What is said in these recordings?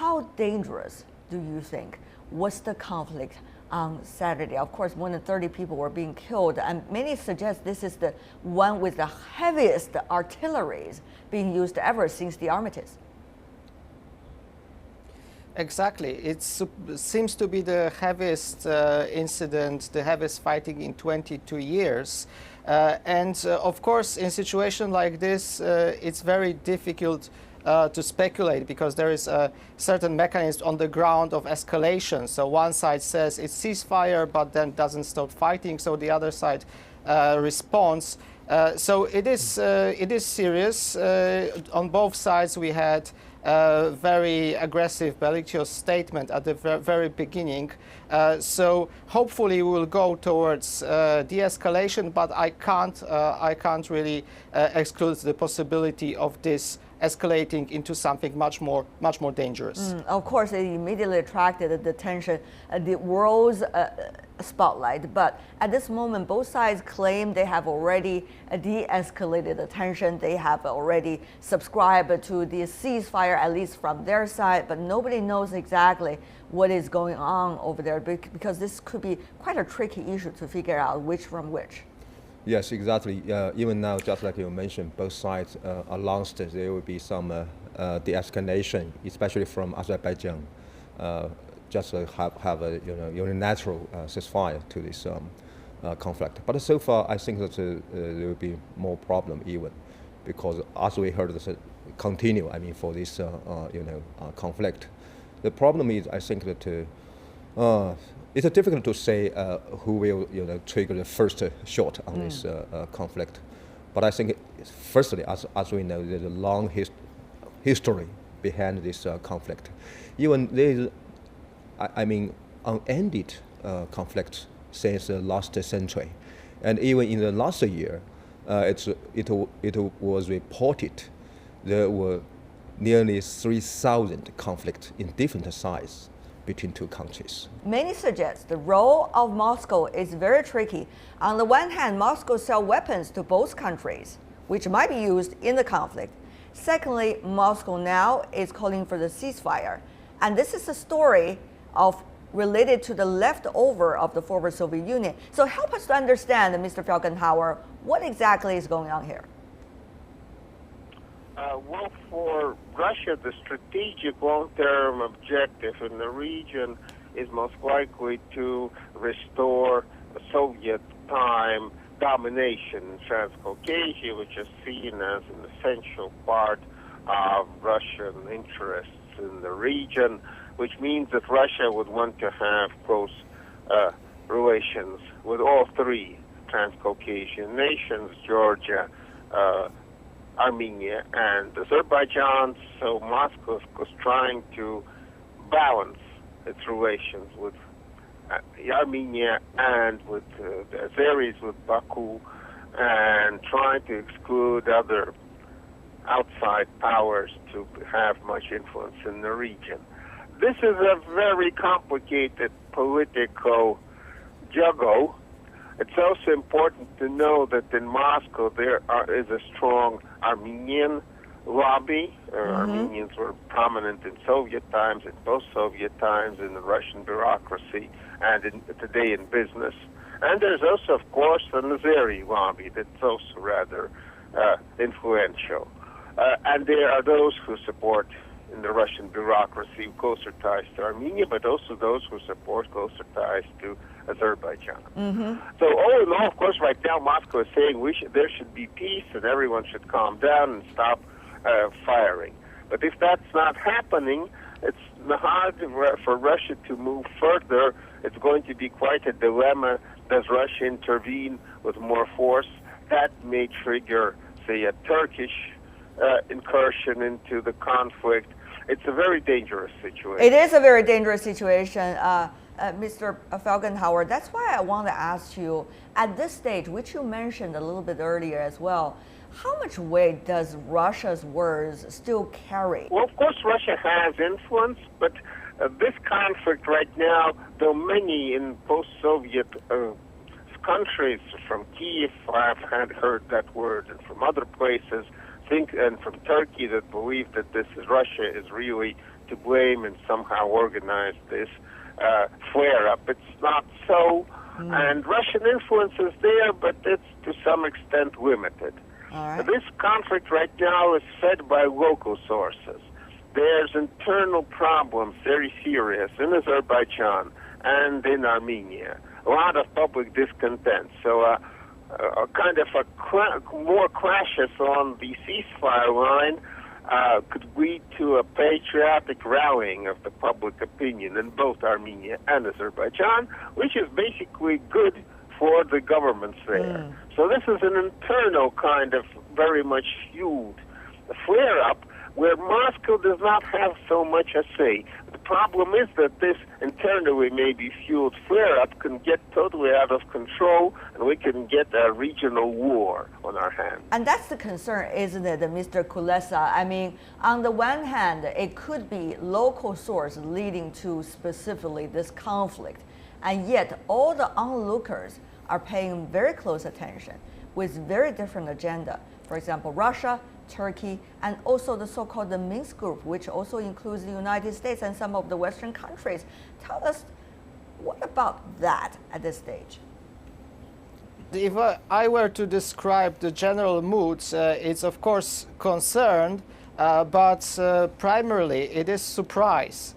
How dangerous do you think was the conflict on Saturday? Of course, more than 30 people were being killed, and many suggest this is the one with the heaviest artilleries being used ever since the armistice. Exactly. It seems to be the heaviest incident, the heaviest fighting in 22 years. Of course, in a situation like this, it's very difficult to speculate because there is a certain mechanism on the ground of escalation. So one side says it's ceasefire, but then doesn't stop fighting, so the other side responds. So it is serious. On both sides, we had very aggressive bellicose statement at the very beginning. So hopefully we will go towards de-escalation, but I can't really exclude the possibility of this escalating into something much more dangerous. Of course, it immediately attracted the attention, the world's spotlight. But at this moment, both sides claim they have already de-escalated the tension. They have already subscribed to the ceasefire, at least from their side. But nobody knows exactly what is going on over there because this could be quite a tricky issue to figure out which from which. Yes, exactly. Even now, just like you mentioned, both sides announced there will be some de-escalation, especially from Azerbaijan, just to have a unilateral ceasefire to this conflict. But so far, I think that there will be more problem even, because as we heard, this continue. I mean, for this conflict, the problem is I think that. It's difficult to say who will trigger the first shot on this conflict. But I think, firstly, as we know, there's a long history behind this conflict. Even there is, unended conflicts since the last century. And even in the last year, it was reported there were nearly 3,000 conflicts in different sizes between two countries. Many suggest the role of Moscow is very tricky. On the one hand, Moscow sells weapons to both countries, which might be used in the conflict. Secondly, Moscow now is calling for the ceasefire. And this is a story related to the leftover of the former Soviet Union. So help us to understand, Mr. Felgenhauer, what exactly is going on here? Well, for Russia, the strategic long-term objective in the region is most likely to restore Soviet-time domination in Transcaucasia, which is seen as an essential part of Russian interests in the region, which means that Russia would want to have close relations with all three Transcaucasian nations, Georgia, Armenia and Azerbaijan. So Moscow was trying to balance its relations with Armenia and with the Azeris, with Baku, and trying to exclude other outside powers to have much influence in the region. This is a very complicated political juggle. It's also important to know that in Moscow there is a strong Armenian lobby. Armenians were prominent in Soviet times, in post-Soviet times, in the Russian bureaucracy, and today in business. And there's also, of course, the Azeri lobby that's also rather influential. And there are those who support in the Russian bureaucracy closer ties to Armenia, but also those who support closer ties to Azerbaijan. So all in all, of course, right now Moscow is saying there should be peace and everyone should calm down and stop firing. But if that's not happening, it's hard for Russia to move further. It's going to be quite a dilemma. Does Russia intervene with more force? That may trigger, say, a Turkish incursion into the conflict. It's a very dangerous situation. It is a very dangerous situation, Mr. Felgenhauer. That's why I want to ask you, at this stage, which you mentioned a little bit earlier as well, how much weight does Russia's words still carry? Well, of course, Russia has influence, but this conflict right now, though many in post-Soviet countries, from Kiev, I've heard that word, and from other places, and from Turkey, that believe that Russia is really to blame and somehow organized this flare-up. It's not so, and Russian influence is there, but it's to some extent limited. All right. This conflict right now is fed by local sources. There's internal problems, very serious, in Azerbaijan and in Armenia. A lot of public discontent. So a kind of more clashes on the ceasefire line could lead to a patriotic rallying of the public opinion in both Armenia and Azerbaijan, which is basically good for the governments there. So this is an internal kind of very much fueled flare-up where Moscow does not have so much a say. The problem is that this internally maybe fueled flare-up can get totally out of control, and we can get a regional war on our hands. And that's the concern, isn't it, Mr. Kulesa? I mean, on the one hand, it could be local source leading to specifically this conflict, and yet all the onlookers are paying very close attention with very different agenda. For example, Russia, Turkey, and also the so-called the Minsk Group, which also includes the United States and some of the Western countries. Tell us, what about that at this stage? If I were to describe the general moods, it's of course concerned, but primarily it is surprise.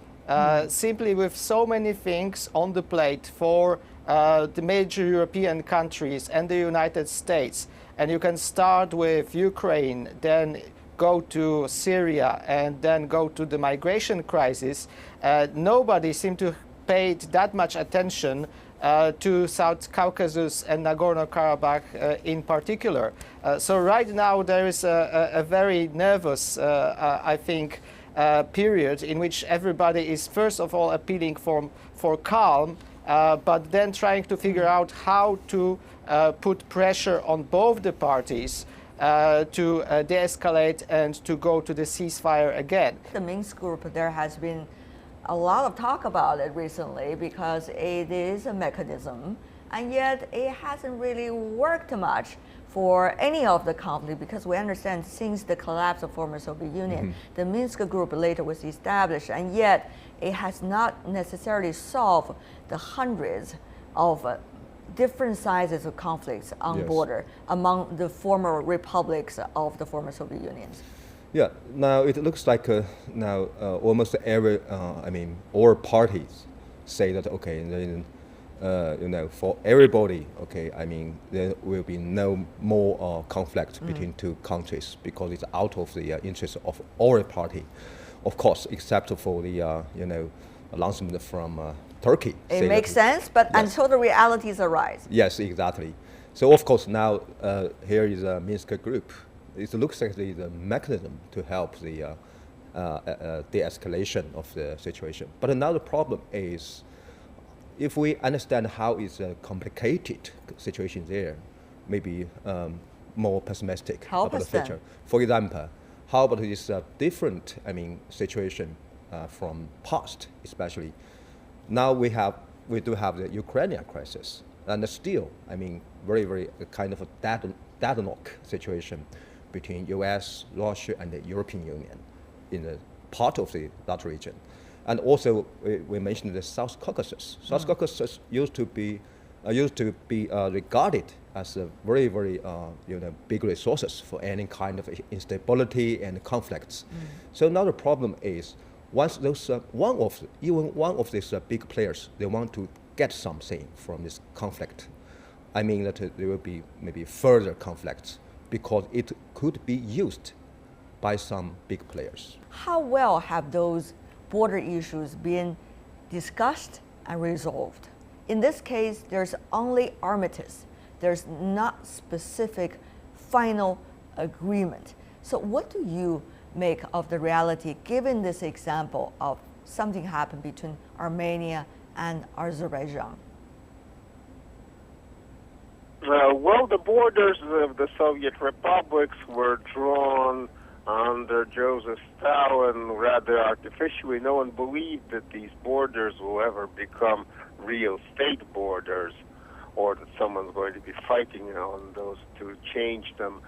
Simply with so many things on the plate for the major European countries and the United States. And you can start with Ukraine, then go to Syria, and then go to the migration crisis. Nobody seemed to pay that much attention to South Caucasus and Nagorno-Karabakh in particular. So right now there is a very nervous, I think, period in which everybody is first of all appealing for calm, but then trying to figure out how to put pressure on both the parties to de-escalate and to go to the ceasefire again. The Minsk Group, there has been a lot of talk about it recently because it is a mechanism, and yet it hasn't really worked much for any of the conflict, because we understand since the collapse of former Soviet Union, the Minsk Group later was established, and yet it has not necessarily solved the hundreds of different sizes of conflicts on border among the former republics of the former Soviet Union. Yeah, now it looks like now almost every, all parties say that, okay, then, for everybody, okay, there will be no more conflict between two countries because it's out of the interest of all party, of course, except for the, announcement from Turkey. It makes sense, but until the realities arise. Yes, exactly. So of course now here is a Minsk Group. It looks like the mechanism to help the de-escalation of the situation. But another problem is, if we understand how it's a complicated situation there, maybe more pessimistic about the future. For example, how about this different, situation from past, especially. Now we do have the Ukrainian crisis, and still, very, very kind of a deadlock situation between U.S., Russia, and the European Union in the part of that region. And also, we mentioned the South Caucasus. South Caucasus used to be regarded as a very, very big resources for any kind of instability and conflicts. So now the problem is, once those one of these big players, they want to get something from this conflict, that there will be maybe further conflicts because it could be used by some big players. How well have those border issues been discussed and resolved? In this case, there's only armistice. There's not specific final agreement. So what do you make of the reality, given this example of something happened between Armenia and Azerbaijan? Well, the borders of the Soviet republics were drawn under Joseph Stalin rather artificially. No one believed that these borders will ever become real state borders, or that someone's going to be fighting on those to change them.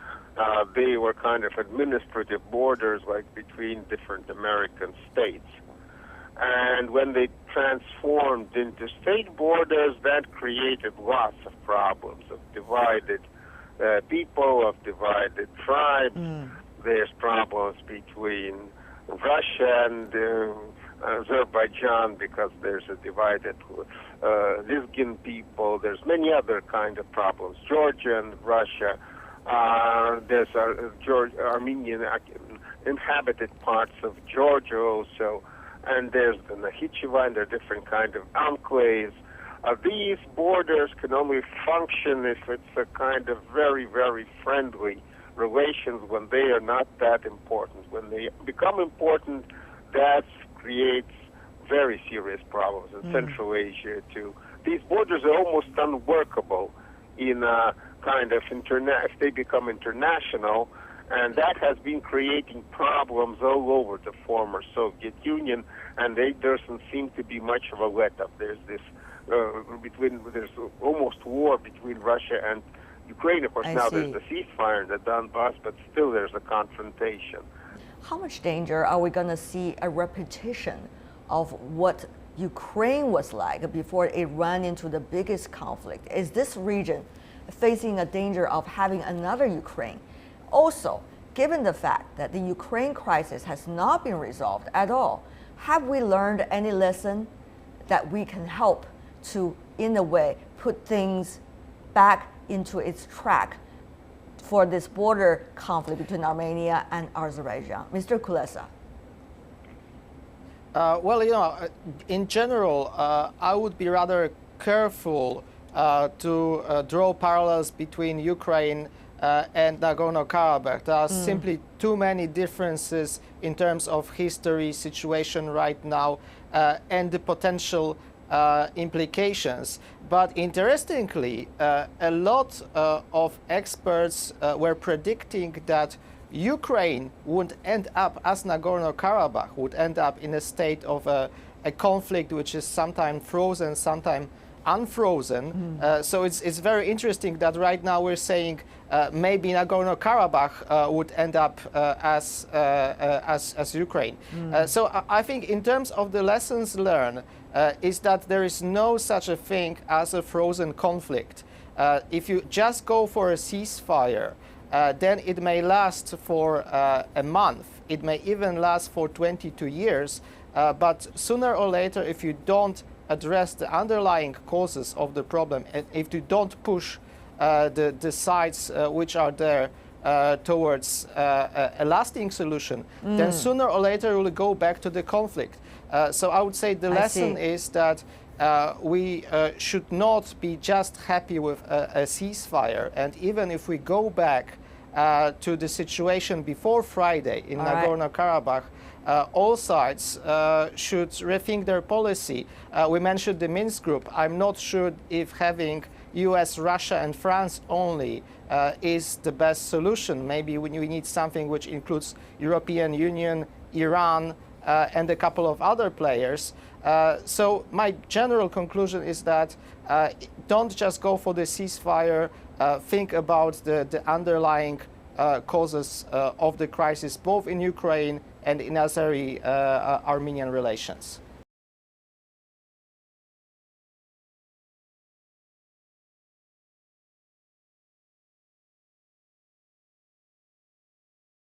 They were kind of administrative borders, like between different American states. And when they transformed into state borders, that created lots of problems of divided people, of divided tribes. There's problems between Russia and Azerbaijan because there's a divided Lizgin people. There's many other kind of problems. Georgia and Russia. There's Armenian inhabited parts of Georgia also. And there's the Nakhichevan, and there are different kind of enclaves. These borders can only function if it's a kind of very, very friendly relations when they are not that important. When they become important, that creates very serious problems in Central Asia too. These borders are almost unworkable in a kind of if they become international, and that has been creating problems all over the former Soviet Union, and there doesn't seem to be much of a let-up. There's this there's almost war between Russia and Ukraine. Of course, there's the ceasefire in the Donbass, but still there's a confrontation. How much danger are we going to see a repetition of what Ukraine was like before it ran into the biggest conflict? Is this region facing a danger of having another Ukraine? Also, given the fact that the Ukraine crisis has not been resolved at all, have we learned any lesson that we can help to, in a way, put things back into its track for this border conflict between Armenia and Azerbaijan? Mr. Kulesa. Well, in general, I would be rather careful to draw parallels between Ukraine and Nagorno-Karabakh. There are simply too many differences in terms of history, situation right now, and the potential implications. But interestingly, a lot of experts were predicting that Ukraine would end up, as Nagorno-Karabakh, would end up in a state of a conflict which is sometimes frozen, sometimes unfrozen. So it's very interesting that right now we're saying maybe Nagorno-Karabakh would end up as Ukraine. So I think in terms of the lessons learned is that there is no such a thing as a frozen conflict. If you just go for a ceasefire, then it may last for a month. It may even last for 22 years. But sooner or later, if you don't address the underlying causes of the problem, and if you don't push the sides which are there towards a lasting solution, then sooner or later we'll go back to the conflict. So I would say the lesson is that we should not be just happy with a ceasefire. And even if we go back to the situation before Friday in Nagorno-Karabakh, all sides should rethink their policy. We mentioned the Minsk Group. I'm not sure if having US, Russia, and France only is the best solution. Maybe we need something which includes European Union, Iran, and a couple of other players. So my general conclusion is that don't just go for the ceasefire. Think about the underlying causes of the crisis, both in Ukraine and in Azeri-Armenian relations.